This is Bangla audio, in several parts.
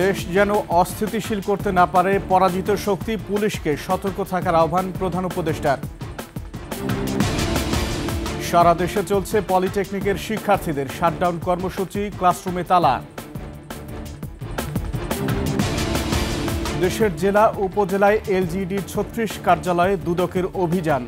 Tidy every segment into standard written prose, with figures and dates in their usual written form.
দেশ যেন অস্থিতিশীল করতে না পারে পরাজিত শক্তি, পুলিশকে সতর্ক থাকার আহ্বান প্রধান উপদেষ্টার। সারা দেশে চলছে পলিটেকনিকের শিক্ষার্থীদের শাটডাউন কর্মসূচি, ক্লাসরুমে তালা। দেশের জেলা উপজেলায় এলজিইডির ৩৬ কার্যালয়ে দুদকের অভিযান।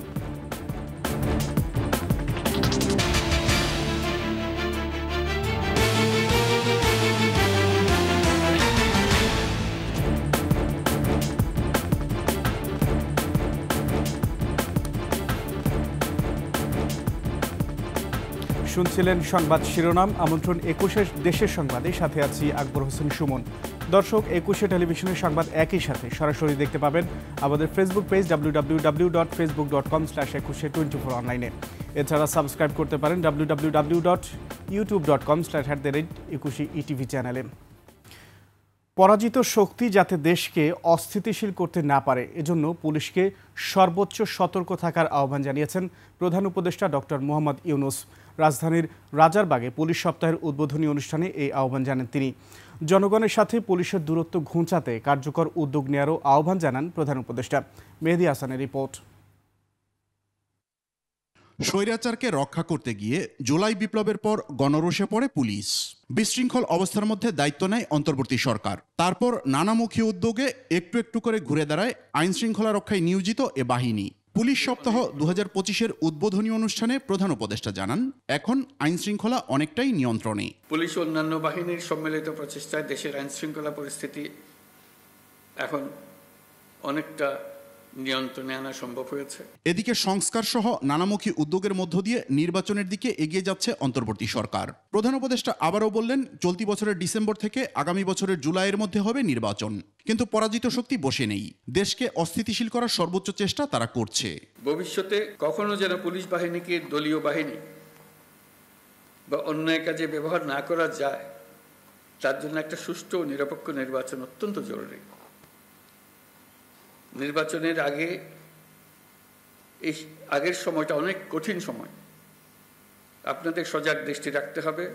শুনছিলেন সংবাদ শিরোনাম। আমন্ত্রণ ২১ দেশের সংবাদে, সাথে আছি আকবর হোসেন সুমন। দর্শক, ২১ টেলিভিশনের সংবাদ একই সাথে সরাসরি দেখতে পাবেন আমাদের ফেসবুক পেজ www.facebook.com/2124 অনলাইনে। এছাড়া সাবস্ক্রাইব করতে পারেন www.youtube.com/@21etv চ্যানেলে। পরাজিত শক্তি যাতে দেশকে অস্থিতিশীল করতে না পারে, এজন্য পুলিশকে সর্বোচ্চ সতর্ক থাকার আহ্বান জানিয়েছেন প্রধান উপদেষ্টা ডক্টর মোহাম্মদ ইউনূস। রাজধানীর রাজারবাগে পুলিশ সপ্তাহের উদ্বোধনী অনুষ্ঠানে এই আহ্বান জানান তিনি। জনগণের সাথে পুলিশের দূরত্ব ঘুচাতে কার্যকর উদ্যোগ নেওয়ারও আহ্বান জানান প্রধান উপদেষ্টা। মেহেদী হাসানের রিপোর্ট। স্বৈরাচারকে রক্ষা করতে গিয়ে জুলাই বিপ্লবের পর গণরোষে পড়ে পুলিশ। বিশৃঙ্খল অবস্থার মধ্যে দায়িত্ব নেয় অন্তর্বর্তী সরকার। তারপর নানামুখী উদ্যোগে একটু একটু করে ঘুরে দাঁড়ায় আইন শৃঙ্খলা রক্ষায় নিয়োজিত এ বাহিনী। পুলিশ সপ্তাহ ২০২৫-এর উদ্বোধনী অনুষ্ঠানে প্রধান উপদেষ্টা জানান, এখন আইন শৃঙ্খলা অনেকটাই নিয়ন্ত্রণে। পুলিশ ও অন্যান্য বাহিনীর সম্মিলিত প্রচেষ্টায় দেশের আইন শৃঙ্খলা পরিস্থিতি এখন অনেকটা নিয়ন্ত্রণে আনা সম্ভব হয়েছে। এদিকে সংস্কার সহ নানামুখী উদ্যোগের মধ্য দিয়ে নির্বাচনের দিকে এগিয়ে যাচ্ছে অন্তর্বর্তী সরকার। প্রধান উপদেষ্টা আবারও বললেন, চলতি বছরের ডিসেম্বর থেকে আগামী বছরের জুলাইয়ের মধ্যে হবে নির্বাচন। কিন্তু পরাজিত শক্তি বসে নেই। দেশকে অস্থিতিশীল করার সর্বোচ্চ চেষ্টা তারা করছে। ভবিষ্যতে কখনো যেন পুলিশ বাহিনীকে দলীয় বাহিনী বা অন্যায় কাজে ব্যবহার না করা যায়, তার জন্য একটা সুষ্ঠু ও নিরপেক্ষ নির্বাচন অত্যন্ত জরুরি। নির্বাচনের আগের সময়টা অনেক কঠিন সময়। আপনাদের সজাগ দৃষ্টি রাখতে হবে,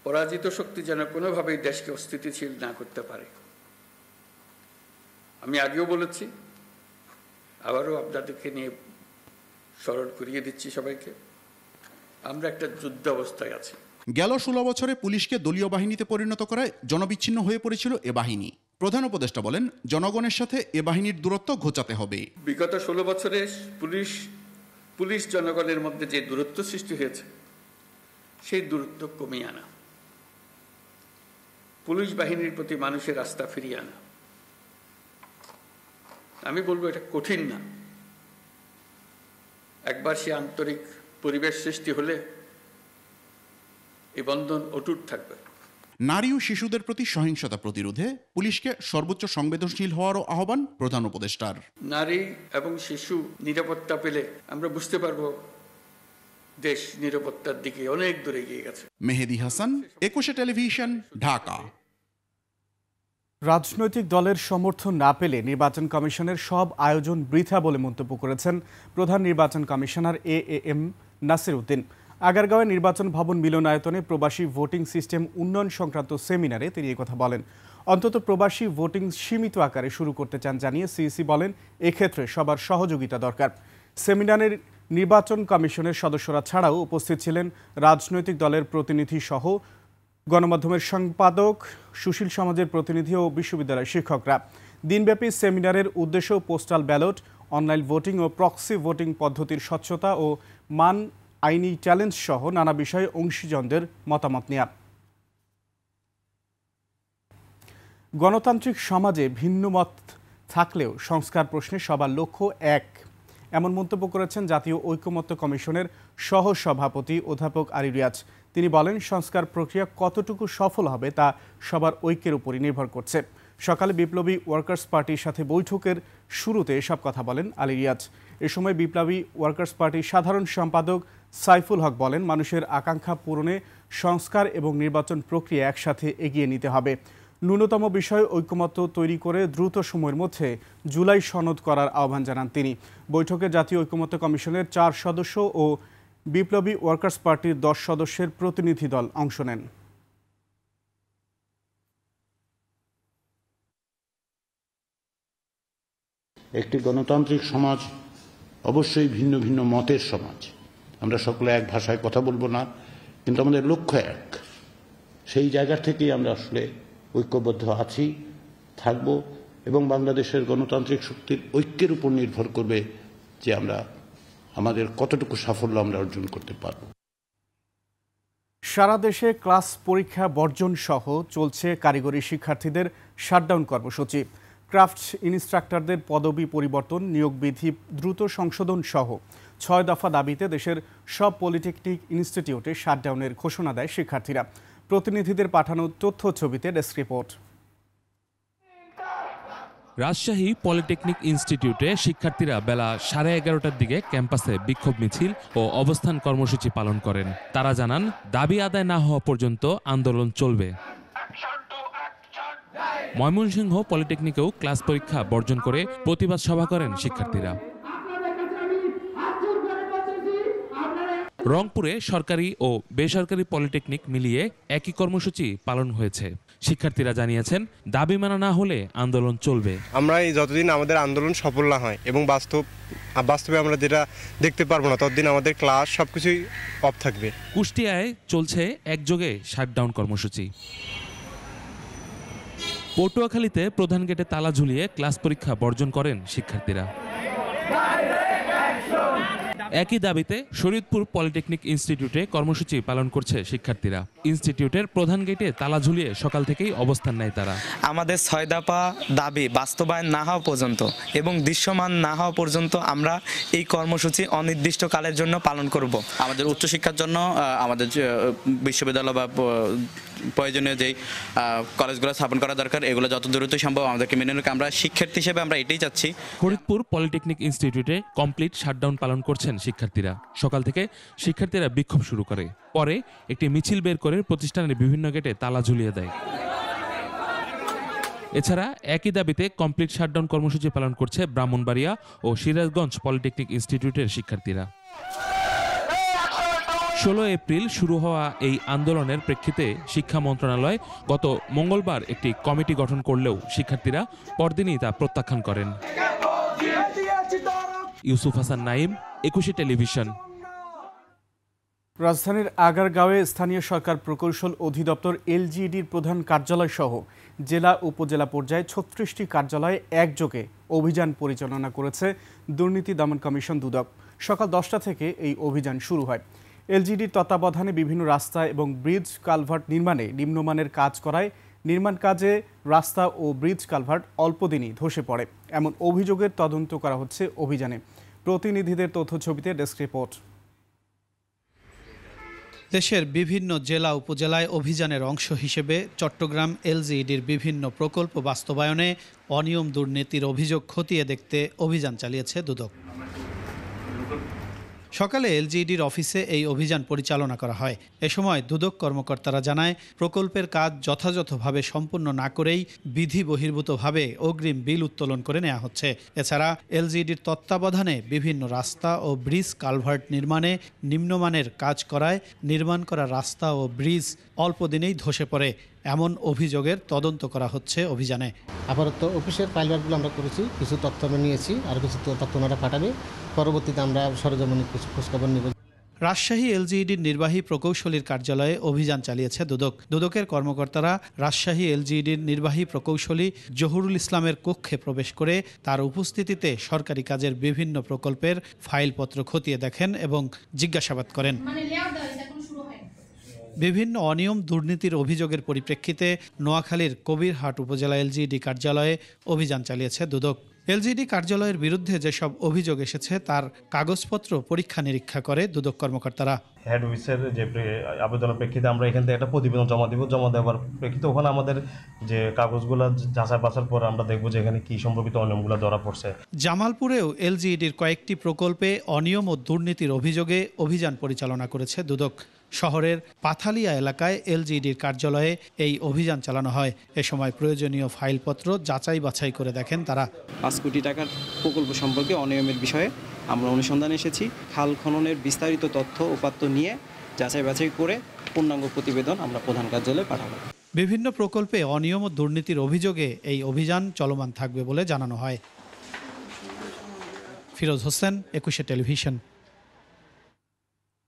পরাজিত শক্তি যেন কোনোভাবেই দেশকে অস্থিতিশীল না করতে পারে। আমি আগেও বলেছি, আবারও আপনাদেরকে নিয়ে স্মরণ করিয়ে দিচ্ছি সবাইকে, আমরা একটা যুদ্ধ অবস্থায় আছি। গেল ১৬ বছরে পুলিশকে দলীয় বাহিনীতে পরিণত করায় জনবিচ্ছিন্ন হয়ে পড়েছিল এ বাহিনী। প্রধান উপদেষ্টা বলেন, জনগণের সাথে এ বাহিনীর দূরত্ব ঘোচাতে হবে। বিগত ১৬ বছরে পুলিশ জনগণের মধ্যে যে দূরত্ব সৃষ্টি হয়েছে, সেই দূরত্ব কমিয়ে আনা, পুলিশ বাহিনীর প্রতি মানুষের আস্থা ফিরিয়ে আনা। আমি বলবো এটা কঠিন না। একবার সে আন্তরিক পরিবেশ সৃষ্টি হলে এই বন্ধন অটুট থাকবে। নারী ও শিশুদের প্রতি সহিংসতা প্রতিরোধে পুলিশকে সর্বোচ্চ সংবেদনশীল হওয়ারও আহ্বান প্রধান উপদেষ্টার। নারী এবং শিশু নিরাপত্তা পেলে আমরা বুঝতে পারবো দেশ নিরাপত্তার দিকে অনেক দূরে এগিয়ে গেছে। মেহেদী হাসান, ২১ টেলিভিশন, ঢাকা। রাজনৈতিক দলের সমর্থন না পেলে নির্বাচন কমিশনের সব আয়োজন বৃথা বলে মন্তব্য করেছেন প্রধান নির্বাচন কমিশনার এএম নাসির উদ্দিন। আগারগাঁওয়ে নির্বাচন ভবন মিলনায়তনে প্রবাসী ভোটিং সিস্টেম উন্নয়ন সংক্রান্ত সেমিনারে তিনি একথা বলেন। অন্তত প্রবাসী ভোটিং সীমিত আকারে শুরু করতে চান জানিয়ে সিইসি বলেন, এক্ষেত্রে সবার সহযোগিতা দরকার। সেমিনারের নির্বাচন কমিশনের সদস্যরা ছাড়াও উপস্থিত ছিলেন রাজনৈতিক দলের প্রতিনিধি সহ গণমাধ্যমের সম্পাদক, সুশীল সমাজের প্রতিনিধি ও বিশ্ববিদ্যালয়ের শিক্ষকরা। দিনব্যাপী সেমিনারের উদ্দেশ্য পোস্টাল ব্যালট, অনলাইন ভোটিং ও প্রক্সি ভোটিং পদ্ধতির স্বচ্ছতা ও মান, আইনি চ্যালেঞ্জ সহ নানা বিষয়ে অংশীজনদের মতামত নেওয়া। গণতান্ত্রিক সমাজে ভিন্ন মত থাকলেও সংস্কার প্রশ্নে সবার লক্ষ্য এক, এমন মন্তব্য করেছেন জাতীয় ঐকমত্য কমিশনের সহ সভাপতি অধ্যাপক আলী রিয়াজ। তিনি বলেন, সংস্কার প্রক্রিয়া কতটুকু সফল হবে তা সবার ঐক্যের উপরই নির্ভর করছে। সকালে বিপ্লবী ওয়ার্কার্স পার্টির সাথে বৈঠকের শুরুতে এসব কথা বলেন আলী রিয়াজ। এ সময় বিপ্লবী ওয়ার্কার্স পার্টির সাধারণ সম্পাদক সাইফুল হক বলেন, মানুষের আকাঙ্ক্ষা পূরণে সংস্কার এবং নির্বাচন প্রক্রিয়া একসাথে এগিয়ে নিতে হবে। ন্যূনতম বিষয় ঐকমত্য তৈরি করে দ্রুত সময়ের মধ্যে জুলাই সনদ করার আহ্বান জানান তিনি। বৈঠকে জাতীয় ঐকমত্য কমিশনের ৪ সদস্য ও বিপ্লবী ওয়ার্কার্স পার্টির ১০ সদস্যের প্রতিনিধি দল অংশ নেন। একটি গণতান্ত্রিক সমাজ অবশ্যই ভিন্ন ভিন্ন মতের সমাজ। আমরা সকলে এক ভাষায় কথা বলবো না, কিন্তু আমাদের লক্ষ্য এক। সেই জায়গা থেকেই আমরা আসলে ঐক্যবদ্ধ আছি, থাকব, এবং বাংলাদেশের গণতান্ত্রিক শক্তির ঐক্যের উপর নির্ভর করবে যে আমরা আমাদের কতটুকু সাফল্য আমরা অর্জন করতে পারব। সারা দেশে ক্লাস পরীক্ষা বর্জন সহ চলছে কারিগরি শিক্ষার্থীদের শাটডাউন কর্মসূচি। ক্রাফট ইনস্ট্রাক্টরদের পদবি পরিবর্তন, নিয়োগ বিধি দ্রুত সংশোধন সহ 6 দফা দাবিতে দেশের সব পলিটেকনিক ইনস্টিটিউটে শাটডাউনের ঘোষণা দেয় শিক্ষার্থীরা। প্রতিনিধিদের পাঠানো তথ্য ছবিতে ডেস্ক রিপোর্ট। রাজশাহী পলিটেকনিক ইনস্টিটিউটে শিক্ষার্থীরা বেলা 11:30টার দিকে ক্যাম্পাসে বিক্ষোভ মিছিল ও অবস্থান কর্মসূচি পালন করেন। তারা জানান, দাবি আদায় না হওয়া পর্যন্ত আন্দোলন চলবে। ময়মনসিংহ পলিটেকনিকেও ক্লাস পরীক্ষা বর্জন করে প্রতিবাদ সভা করেন শিক্ষার্থীরা। রংপুরে সরকারি ও বেসরকারি পলিটেকনিক মিলিয়ে একই কর্মসূচি পালন হয়েছে। শিক্ষার্থীরা জানিয়েছেন, দাবি মানা না হলে আন্দোলন চলবে। আমরা যতদিন আমাদের আন্দোলন সফল না হয় এবং বাস্তবে আমরা যেটা দেখতে পারবো না, ততদিন আমাদের ক্লাস সবকিছুই অফ থাকবে। কুষ্টিয়ায় চলছে একযোগে শাটডাউন কর্মসূচি। পটুয়াখালীতে প্রধান গেটে তালা ঝুলিয়ে ক্লাস পরীক্ষা বর্জন করেন শিক্ষার্থীরা। একই দাবিতে শরীয়তপুর পলিটেকনিক ইনস্টিটিউটে কর্মসূচি পালন করছে শিক্ষার্থীরা। ইনস্টিটিউটের প্রধান গেটে তালা ঝুলিয়ে সকাল থেকেই অবস্থান নেয় তারা। আমাদের 6 দফা দাবি বাস্তবায়ন না হওয়া পর্যন্ত এবং দৃশ্যমান না হওয়া পর্যন্ত আমরা এই কর্মসূচি অনির্দিষ্টকালের জন্য পালন করব। আমাদের উচ্চশিক্ষার জন্য আমাদের বিশ্ববিদ্যালয় বা প্রয়োজনীয় যেই কলেজগুলো স্থাপন করা দরকার, এগুলো যত দ্রুত সম্ভব আমাদেরকে মেনে নিতে, আমরা শিক্ষার্থী হিসেবে আমরা এটাই চাচ্ছি। ফরিদপুর পলিটেকনিক ইনস্টিটিউটে কমপ্লিট শাটডাউন পালন করছেন শিক্ষার্থীরা। সকাল থেকে শিক্ষার্থীরা বিক্ষোভ শুরু করে, পরে একটি মিছিল বের করে প্রতিষ্ঠানের বিভিন্ন গেটে তালা ঝুলিয়ে দেয়। এছাড়া একই দাবিতে কমপ্লিট শাটডাউন কর্মসূচি পালন করছে ব্রাহ্মণবাড়িয়া ও সিরাজগঞ্জ পলিটেকনিক ইনস্টিটিউটের শিক্ষার্থীরা। 16 এপ্রিল শুরু হওয়া এই আন্দোলনের প্রেক্ষিতে শিক্ষা মন্ত্রণালয় গত মঙ্গলবার একটি কমিটি গঠন করলেও শিক্ষার্থীরা পরদিনই তা প্রত্যাখ্যান করেন। ইউসুফ হাসান নাইম, 21 টেলিভিশন। রাজধানীর আগারগাঁওয়ে স্থানীয় সরকার প্রকৌশল অধিদপ্তর এলজিইডির প্রধান কার্যালয় সহ জেলা উপজেলা পর্যায়ে 36টি কার্যালয়ে একযোগে অভিযান পরিচালনা করেছে দুর্নীতি দমন কমিশন দুদক। সকাল 10টা থেকে এই অভিযান শুরু হয়। এলজিইডির তত্ত্বাবধানে বিভিন্ন রাস্তা এবং ব্রিজ কালভার্ট নির্মাণে নিম্নমানের কাজ করায় নির্মাণ কাজে রাস্তা ও ব্রিজ কালভার্ট অল্প দিনই ধসে পড়ে, এমন অভিযোগের তদন্ত করা হচ্ছে অভিযানে। প্রতিনিধিদের তথ্য ছবিতে ডেস্ক রিপোর্ট। দেশের বিভিন্ন জেলা উপজেলায় অভিযানের অংশ হিসেবে চট্টগ্রাম এলজিইডির বিভিন্ন প্রকল্প বাস্তবায়নে অনিয়ম দুর্নীতির অভিযোগ খতিয়ে দেখতে অভিযান চালিয়েছে দুদক। সকালে এলজিইডির অফিসে এই অভিযান পরিচালনা করা হয়। এ সময় দুদক কর্মকর্তারা জানায়, প্রকল্পের কাজ যথাযথভাবে সম্পূর্ণ না করেই বিধি বহির্ভূতভাবে অগ্রিম বিল উত্তোলন করে নেওয়া হচ্ছে। এছাড়া এলজিইডির তত্ত্বাবধানে বিভিন্ন রাস্তা ও ব্রিজ কালভার্ট নির্মাণে নিম্নমানের কাজ করায় নির্মাণ করা রাস্তা ও ব্রিজ অল্প দিনেই ধসে পড়ে, এমন অভিযোগের তদন্ত করা হচ্ছে অভিযানে। আপাতত অফিসের ফাইলওয়ার্কগুলো আমরা করেছি, কিছু তথ্য আমরা নিয়েছি, আর কিছু তথ্য ওনারা পাঠাবে, পরবর্তীতে আমরা সরজমিনে কিছু খোঁজখবর নেব। রাজশাহী এলজিইডির নির্বাহী প্রকৌশলীর কার্যালয়ে অভিযান চালিয়েছে দুদক। দুদকের কর্মকর্তারা রাজশাহী এলজিইডির নির্বাহী প্রকৌশলী জহুরুল ইসলামের কক্ষে প্রবেশ করে তার উপস্থিতিতে সরকারি কাজের বিভিন্ন প্রকল্পের ফাইলপত্র খতিয়ে দেখেন এবং জিজ্ঞাসাবাদ করেন। বিভিন্ন অনিয়ম দুর্নীতির অভিযোগের পরিপ্রেক্ষিতে নোয়াখালীর কবিরহাট উপজেলা এলজিইডি কার্যালয়ে অভিযান চালিয়েছে দুদক। এলজিইডি কার্যালয়ের বিরুদ্ধে যেসব অভিযোগ এসেছে তার কাগজপত্র পরীক্ষা নিরীক্ষা করে দুদক কর্মকর্তারা। হেড অফিসের যে আবেদনের প্রেক্ষিতে আমরা এখান থেকে একটা প্রতিবেদন জমা দেব, জমা দেওয়ার প্রেক্ষিতে ওখানে আমাদের যে কাগজগুলো যাচাই বাছার পর আমরা দেখব যে এখানে কি সম্ভাবিত অনিয়মগুলো ধরা পড়ছে। জামালপুরেও এলজিইডির কয়েকটি প্রকল্পে অনিয়ম ও দুর্নীতির অভিযোগে অভিযান পরিচালনা করেছে দুদক। শহরের পাথালিয়া এলাকায় এলজিইডির কার্যালয়ে এই অভিযান চালানো হয়। এ সময় প্রয়োজনীয় ফাইলপত্র যাচাই বাছাই করে দেখেন তারা। 5 কোটি টাকার প্রকল্প সম্পর্কে অনিয়মের বিষয়ে আমরা অনুসন্ধানে এসেছি। খাল খননের বিস্তারিত তথ্য উপাত্ত নিয়ে যাচাই বাছাই করে পূর্ণাঙ্গ প্রতিবেদন আমরা প্রধান কার্যালয়ে পাঠাবো। বিভিন্ন প্রকল্পে অনিয়ম ও দুর্নীতির অভিযোগে এই অভিযান চলমান থাকবে বলে জানানো হয়। ফিরোজ হোসেন, 21 টেলিভিশন।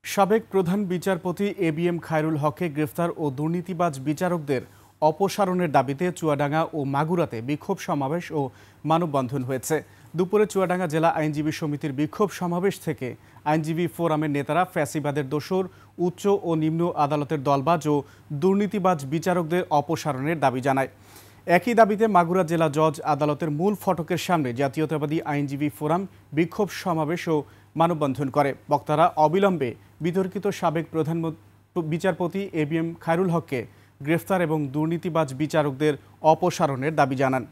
সাবেক প্রধান বিচারপতি ABM খায়রুল হককে গ্রেফতার ও দুর্নীতিবাজ বিচারকদের অপসারণের দাবিতে চুয়াডাঙ্গা ও মাগুরাতে বিক্ষোভ সমাবেশ ও মানববন্ধন হয়েছে। দুপুরে চুয়াডাঙ্গা জেলা আইনজীবী সমিতির বিক্ষোভ সমাবেশ থেকে আইনজীবী ফোরামের নেতারা ফ্যাসিবাদের দোসর, উচ্চ ও নিম্ন আদালতের দলবাজ ও দুর্নীতিবাজ বিচারকদের অপসারণের দাবি জানায়। একই দাবিতে মাগুরা জেলা জজ আদালতের মূল ফটকের সামনে জাতীয়তাবাদী আইনজীবী ফোরাম বিক্ষোভ সমাবেশ ও মানববন্ধন করে। বক্তারা অবিলম্বে বিতর্কিত সাবেক প্রধান বিচারপতি ABM খায়রুল হককে গ্রেফতার এবং দুর্নীতিবাজ বিচারকদের অপসারণের দাবি জানান।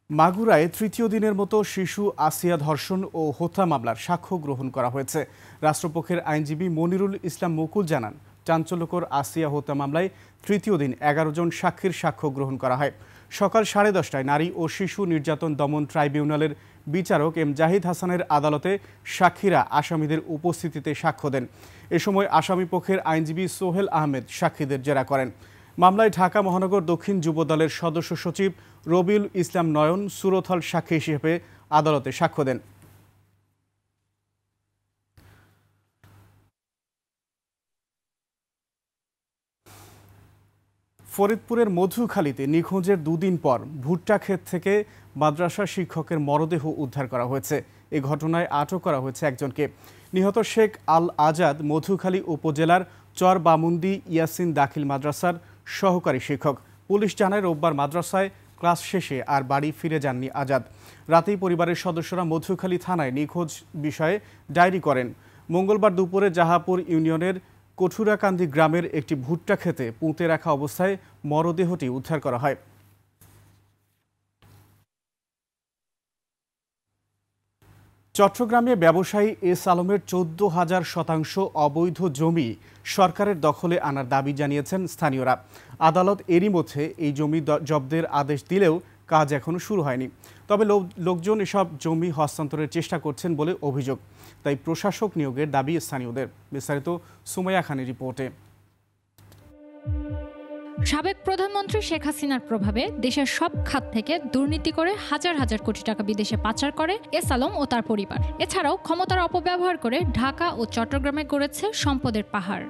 মাগুরায় তৃতীয় দিনের মতো শিশু আসিয়া ধর্ষণ ও হত্যা মামলার সাক্ষ্য গ্রহণ করা হয়েছে। রাষ্ট্রপক্ষের আইনজীবী মনিরুল ইসলাম মুকুল জানান, চাঞ্চল্যকর আসিয়া হত্যা মামলায় তৃতীয় দিন 11 জন সাক্ষীর সাক্ষ্য গ্রহণ করা হয়। সকাল 10:30টায় নারী ও শিশু নির্যাতন দমন ট্রাইব্যুনালের বিচারক M জাহিদ হাসানের আদালতে সাক্ষীরা আসামিদের উপস্থিতিতে সাক্ষ্য দেন। এ সময় আসামিপক্ষের আইনজীবী সোহেল আহমেদ সাক্ষীদের জেরা করেন। মামলায় ঢাকা মহানগর দক্ষিণ যুবদলের সদস্য সচিব রবিউল ইসলাম নয়ন সুরথল সাক্ষী হিসেবে আদালতে সাক্ষ্য দেন। ফরিদপুরের মধুখালীতে নিখোঁজের 2 দিন পর ভুট্টা ক্ষেত থেকে মাদ্রাসা শিক্ষকের মরদেহ উদ্ধার করা হয়েছে। এই ঘটনায় আটক করা হয়েছে একজনকে। নিহত শেখ আল আজাদ মধুখালী উপজেলার চর বামুন্দি ইয়াসিন দাখিল মাদ্রাসার সহকারী শিক্ষক। পুলিশ জানায়, রোববার মাদ্রাসায় ক্লাস শেষে আর বাড়ি ফিরে যাননি আজাদ। রাতেই পরিবারের সদস্যরা মধুখালী থানায় নিখোঁজ বিষয়ে ডায়েরি করেন। মঙ্গলবার দুপুরে জাহাপুর ইউনিয়নের কঠুরাকান্দি গ্রামের একটি ভুট্টা খেতে পুঁতে রাখা অবস্থায় মরদেহটি উদ্ধার করা হয়। চট্টগ্রামে ব্যবসায়ী এস আলমের 14,000 শতাংশ অবৈধ জমি সরকারের দখলে আনার দাবি জানিয়েছেন স্থানীয়রা। আদালত এরই মধ্যে এই জমি জব্দের আদেশ দিলেও কাজ এখনো শুরু হয়নি। তবে লোকজন এসব জমি হস্তান্তরের চেষ্টা করছেন বলে অভিযোগ। তাই প্রশাসক নিয়োগের দাবি স্থানীয়দের। বিস্তারিত সুমাইয়া খানের রিপোর্টে। সাবেক প্রধানমন্ত্রী শেখ হাসিনার প্রভাবে দেশের সব খাত থেকে দুর্নীতি করে হাজার হাজার কোটি টাকা বিদেশে পাচার করে এস আলম ও তার পরিবার। এছাড়াও ক্ষমতার অপব্যবহার করে ঢাকা ও চট্টগ্রামে গড়েছে সম্পদের পাহাড়।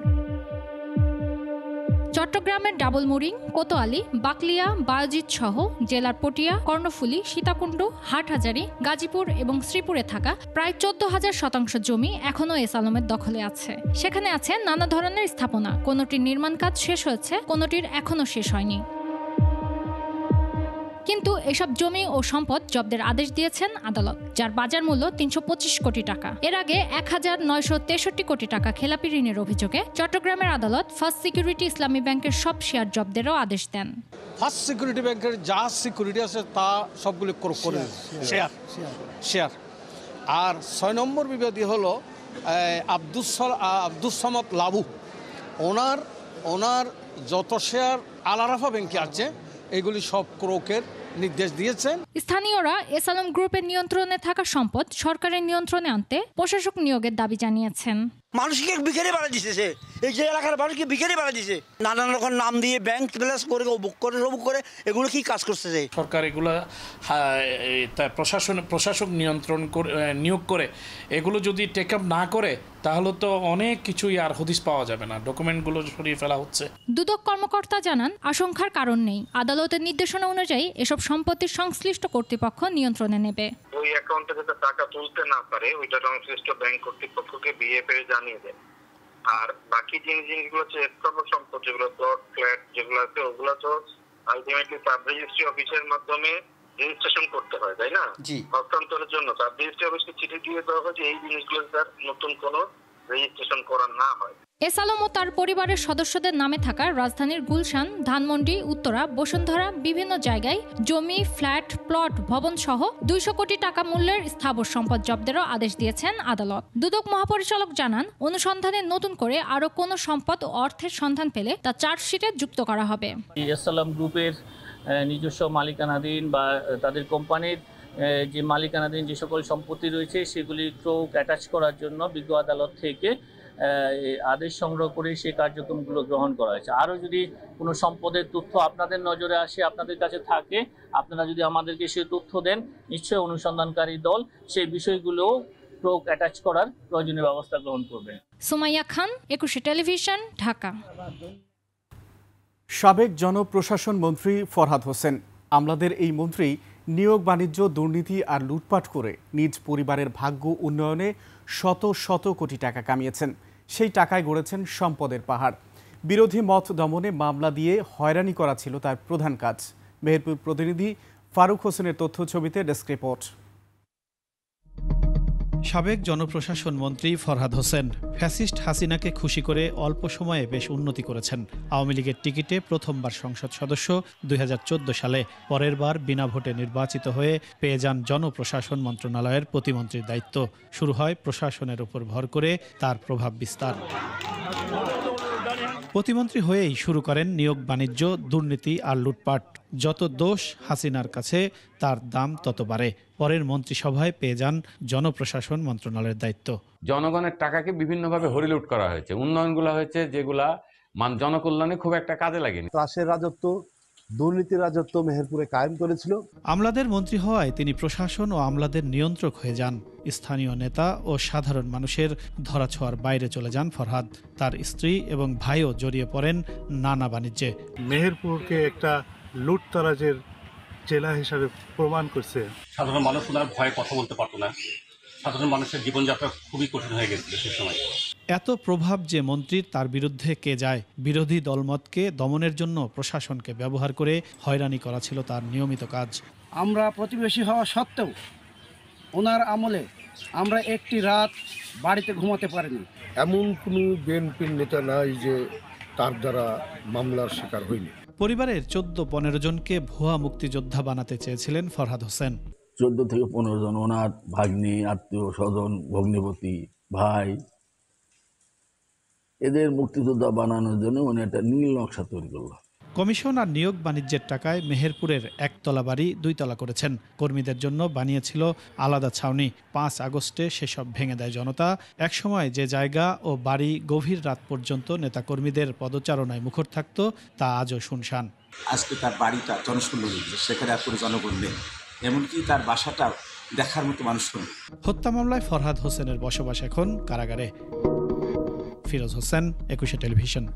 চট্টগ্রামের ডাবলমুরিং, কোতোয়ালি, বাকলিয়া, বায়োজিৎ সহ জেলার পটিয়া, কর্ণফুলী, সীতাকুণ্ড, হাটহাজারী, গাজীপুর এবং শ্রীপুরে থাকা প্রায় 14,000 শতাংশ জমি এখনও এস আলমের দখলে আছে। সেখানে আছে নানা ধরনের স্থাপনা। কোনোটির নির্মাণ কাজ শেষ হয়েছে, কোনোটির এখনও শেষ হয়নি। কিন্তু এসব জমি ও সম্পদ জব্দের আদেশ দিয়েছেন আদালত, যার বাজার মূল্য 325 কোটি টাকা। এর আগে 1,963 কোটি টাকা খেলাপি ঋণের অভিযোগে চট্টগ্রামের আদালত ফার্স্ট সিকিউরিটি ইসলামী ব্যাংকের সব শেয়ার জব্দেরও আদেশ দেন। ফার্স্ট সিকিউরিটি ব্যাংকের যা সিকিউরিটি আছে তা সবগুলো করে শেয়ার। আর 6 নম্বর বিবাদী হলো আব্দুস সামাদ লাবু। ওনার যত শেয়ার আল আরাফা ব্যাংকে আছে এগুলি সব ক্রোকের নির্দেশ দিয়েছেন। স্থানীয়রা এস আলম গ্রুপের নিয়ন্ত্রণে থাকা সম্পদ সরকারের নিয়ন্ত্রণে আনতে প্রশাসক নিয়োগের দাবি জানিয়েছেন। মানুষকে ভিখারি বানা দিছে, সে এই যে এলাকার মানুষকে ভিখারি বানা দিছে। নানান রকম নাম দিয়ে ব্যাংক ব্যালেন্স করে বুক করে এগুলো কি কাজ করছে? সরকার এগুলো প্রশাসক নিয়োগ করে এগুলো যদি টেক আপ না করে তাহলে তো অনেক কিছুই আর হদিস পাওয়া যাবে না। ডকুমেন্টগুলো সরিয়ে ফেলা হচ্ছে। দুদক কর্মকর্তা জানান, আশঙ্কার কারণ নেই। আদালতের নির্দেশনা অনুযায়ী এসব সম্পত্তির সংশ্লিষ্ট কর্তৃপক্ষ নিয়ন্ত্রণে নেবে। ওই অ্যাকাউন্টে যাতে টাকা তুলতে না পারে ওইটা সংশ্লিষ্ট ব্যাংক কর্তৃপক্ষকে বিএফ এ জানিয়ে দেয়। আর বাকি জিনিসগুলো হচ্ছে স্থাবর সম্পদ, যেগুলো প্লট ফ্ল্যাট যেগুলো আছে ওগুলো তো আলটিমেটলি সাব রেজিস্ট্রি অফিসের মাধ্যমে রেজিস্ট্রেশন করতে হয়, তাই না? হস্তান্তরের জন্য সাব রেজিস্ট্রি অফিসকে চিঠি দিয়ে দেওয়া হয় যে এই জিনিসগুলো স্যার নতুন কোনো রেজিস্ট্রেশন করা না হয়। এস আলম ও তার পরিবারের সদস্যদের নামে থাকা রাজধানীর গুলশান, ধানমন্ডি, উত্তরা, বসুন্ধরা বিভিন্ন জায়গায় জমি, ফ্ল্যাট, প্লট, ভবন সহ 200 কোটি টাকা মূল্যের স্থাবর সম্পদ জব্দেরও আদেশ দিয়েছেন আদালত। দুদক মহাপরিচালক জানান, অনুসন্ধানে নতুন করে আরও কোনো সম্পদ ও অর্থের সন্ধান পেলে তা চার্জশিটে যুক্ত করা হবে। এস আলম গ্রুপের নিজস্ব মালিকানাধীন বা তাদের কোম্পানির যে মালিকানাধীন যে সকল সম্পত্তি রয়েছে সেগুলি ক্রোক অ্যাটাচ করার জন্য বিজ্ঞ আদালত থেকে আদেশ সংগ্রহ করে সেই কার্যক্রমগুলো গ্রহণ করা হয়েছে। আরও যদি কোনো সম্পদের তথ্য আপনাদের নজরে আসে, আপনাদের কাছে থাকে, আপনারা যদি আমাদেরকে সেই তথ্য দেন, নিশ্চয়ই অনুসন্ধানকারী দল সেই বিষয়গুলো প্রয়োগ অ্যাটাচ করার প্রয়োজনীয় ব্যবস্থা গ্রহণ করবে। সুমাইয়া খান, একুশে টেলিভিশন, ঢাকা। সাবেক জনপ্রশাসন মন্ত্রী ফরহাদ হোসেন। আমলাদের এই মন্ত্রী নিয়োগ বাণিজ্য, দুর্নীতি আর লুটপাট করে নিজ পরিবারের ভাগ্য উন্নয়নে শত শত কোটি টাকা কামিয়েছেন। সেই টাকায় গড়েছেন সম্পদের পাহাড়। বিরোধী মত দমনে মামলা দিয়ে হয়রানি করা ছিল তার প্রধান কাজ। মেহেরপুর প্রতিনিধি ফারুক হোসেনের তথ্য ছবিতে ডেস্ক রিপোর্ট। সাবেক জনপ্রশাসন মন্ত্রী ফরহাদ হোসেন ফ্যাসিস্ট হাসিনাকে খুশি করে অল্প সময়ে বেশ উন্নতি করেছেন। আওয়ামী লীগের টিকিটে প্রথমবার সংসদ সদস্য 2014 সালে, পরের বার বিনা ভোটে নির্বাচিত হয়ে পেয়ে যান জনপ্রশাসন মন্ত্রণালয়ের প্রতিমন্ত্রীর দায়িত্ব। শুরু হয় প্রশাসনের উপর ভর করে তার প্রভাব বিস্তার। প্রতিমন্ত্রী হয়েই শুরু করেন নিয়োগ বাণিজ্য, দুর্নীতি আর লুটপাট। যত দোষ হাসিনার কাছে, তার দাম তত বাড়ে। পরের মন্ত্রিসভায় পেয়ে যান জনপ্রশাসন মন্ত্রণালয়ের দায়িত্ব। জনগণের টাকাকে বিভিন্নভাবে হরিলুট করা হয়েছে, উন্নয়নগুলো হয়েছে যেগুলা জনকল্যাণে খুব একটা কাজে লাগেনি। ত্রাসের রাজত্ব, দুর্নীতির রাজত্ব মেহেরপুরে কায়েম করেছিল। আমলাদের মন্ত্রী হওয়ায় তিনি প্রশাসন ও আমলাদের নিয়ন্ত্রক হয়ে যান। স্থানীয় নেতা ও সাধারণ মানুষের ধরাছোঁয়ার বাইরে চলে যান ফরহাদ। তার স্ত্রী এবং ভাইও জড়িয়ে পড়েন নানা বাণিজ্যে। মেহেরপুরকে একটা লুটতরাজের জেলা হিসাবে প্রমাণ করছে। সাধারণ মানুষ ওনার ভয়ে কথা বলতে পারতো না। সাধারণ মানুষের জীবনযাত্রা খুবই কঠিন হয়ে গেছিল সে সময়। এত প্রভাব যে মন্ত্রীর, তার বিরুদ্ধে কে যায়? বিরোধী দলমতকে দমনের জন্য প্রশাসনকে ব্যবহার করে হয়রানি করা ছিল তার নিয়মিত কাজ। আমরা প্রতিবেশী হওয়া সত্ত্বেও ওনার আমলে আমরা একটি রাত বাড়িতে ঘুমাতে পারিনি। এমন কোনো বিএনপির নেতা নাই যে তার দ্বারা মামলার শিকার হয়নি। পরিবারের 14-15 জনকে ভুয়া মুক্তিযোদ্ধা বানাতে চেয়েছিলেন ফরহাদ হোসেন। 14 থেকে 15 জন ওনার ভাগ্নি, আত্মীয় স্বজন, ভগ্নিপতি, ভাই, এদের মুক্তিযোদ্ধা বানানোর জন্য উনি একটা নীল নকশা তৈরি করল। কমিশন আর নিয়োগ বাণিজ্যের টাকায় মেহেরপুরের একতলা বাড়ি 2 তলা করেছেন। কর্মীদের জন্য বানিয়েছিল আলাদা ছাউনি। 5 আগস্টে সেসব ভেঙে দেয় জনতা। একসময় যে জায়গা ও বাড়ি গভীর রাত পর্যন্ত নেতাকর্মীদের পদচারণায় মুখর থাকত, তা আজও শুনশান। আজকে তার বাড়িটা জনশূন্য, সেখানে আর কোনো জনগণ নেই, এমনকি তার বাসাটা দেখার মতো মানুষ নেই। হত্যা মামলায় ফরহাদ হোসেনের বসবাস এখন কারাগারে। ফিরোজ হোসেন, একুশে টেলিভিশন।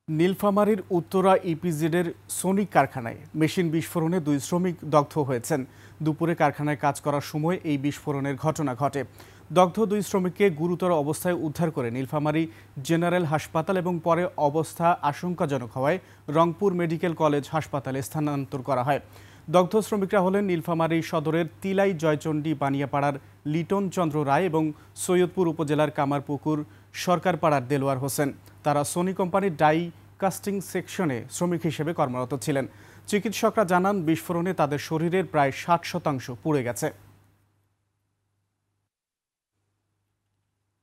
নীলফামারীর উত্তরা ইপিজেডের সোনিক কারখানায় মেশিন বিস্ফোরণে 2 শ্রমিক দগ্ধ হয়েছেন। দুপুরে কারখানায় কাজ করার সময় এই বিস্ফোরণের ঘটনা ঘটে। দগ্ধ 2 শ্রমিককে গুরুতর অবস্থায় উদ্ধার করে নীলফামারী জেনারেল হাসপাতাল এবং পরে অবস্থা আশঙ্কাজনক হওয়ায় রংপুর মেডিকেল কলেজ হাসপাতালে স্থানান্তর করা হয়। দগ্ধ শ্রমিকরা হলেন নীলফামারী সদরের তিলাই জয়চণ্ডী বানিয়াপাড়ার লিটন চন্দ্র রায় এবং সৈয়দপুর উপজেলার কামারপুকুর সরকারপাড়ার দেলোয়ার হোসেন। তারা সোনি কোম্পানির ডাই কাস্টিং সেকশনে শ্রমিক হিসেবে কর্মরত ছিলেন। চিকিৎসকরা জানান, বিস্ফোরণে তাদের শরীরের প্রায় 60% পুড়ে গেছে।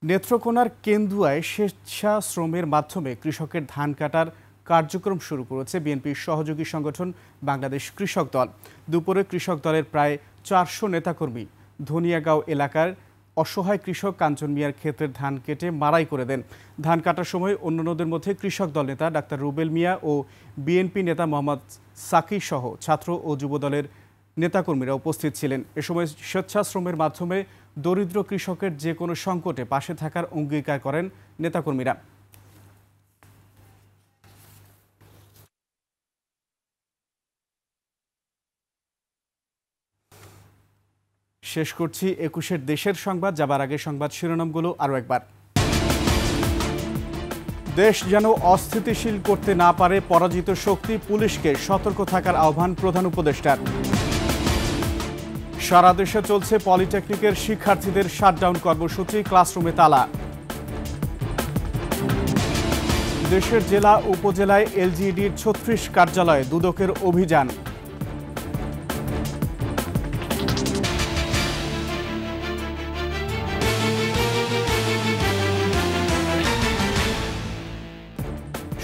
নেত্রকোনার কেন্দুয়ায় স্বেচ্ছাশ্রমের মাধ্যমে কৃষকের ধান কাটার কার্যক্রম শুরু করেছে বিএনপির সহযোগী সংগঠন বাংলাদেশ কৃষক দল। দুপুরে কৃষক দলের প্রায় 400 নেতাকর্মী ধনিয়াগাঁও এলাকার অসহায় কৃষক কাঞ্চন মিয়ার ক্ষেতের ধান কেটে মাড়াই করে দেন। ধান কাটার সময় অন্যান্যদের মধ্যে কৃষক দল নেতা ডাক্তার রুবেল মিয়া ও বিএনপি নেতা মোহাম্মদ সাকি সহ ছাত্র ও যুব দলের নেতাকর্মীরা উপস্থিত ছিলেন। এ সময় স্বেচ্ছাশ্রমের মাধ্যমে দরিদ্র কৃষকের যে কোনো সংকটে পাশে থাকার অঙ্গীকার করেন নেতাকর্মীরা। শেষ করছি 21-এর দেশের সংবাদ। যাবার আগে সংবাদ শিরোনামগুলো আরও একবার। দেশ যেন অস্থিতিশীল করতে না পারে পরাজিত শক্তি, পুলিশকে সতর্ক থাকার আহ্বান প্রধান উপদেষ্টার। সারা দেশে চলছে পলিটেকনিকের শিক্ষার্থীদের শাটডাউন কর্মসূচি, ক্লাসরুমে তালা। দেশের জেলা উপজেলায় এলজিইডির 36 কার্যালয়ে দুদকের অভিযান।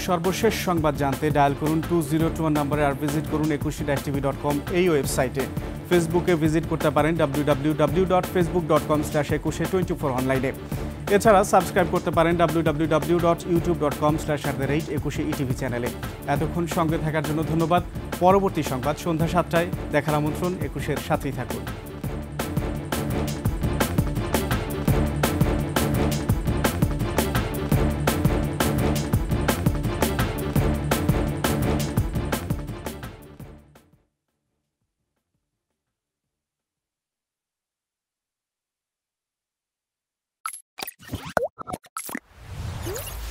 সর্বশেষ সংবাদ জানতে ডায়াল করুন 2021 নম্বরে, আর ভিজিট করুন 21tv.com এই ওয়েবসাইটে। ফেসবুকে ভিজিট করতে পারেন www.facebook.com/2124 অনলাইনে। এছাড়া সাবস্ক্রাইব করতে পারেন www.youtube.com/@21etv চ্যানেলে। এতক্ষণ সঙ্গে থাকার জন্য ধন্যবাদ। পরবর্তী সংবাদ সন্ধ্যা 7টায় দেখার আমন্ত্রণ। 21-এর সাথেই থাকুন।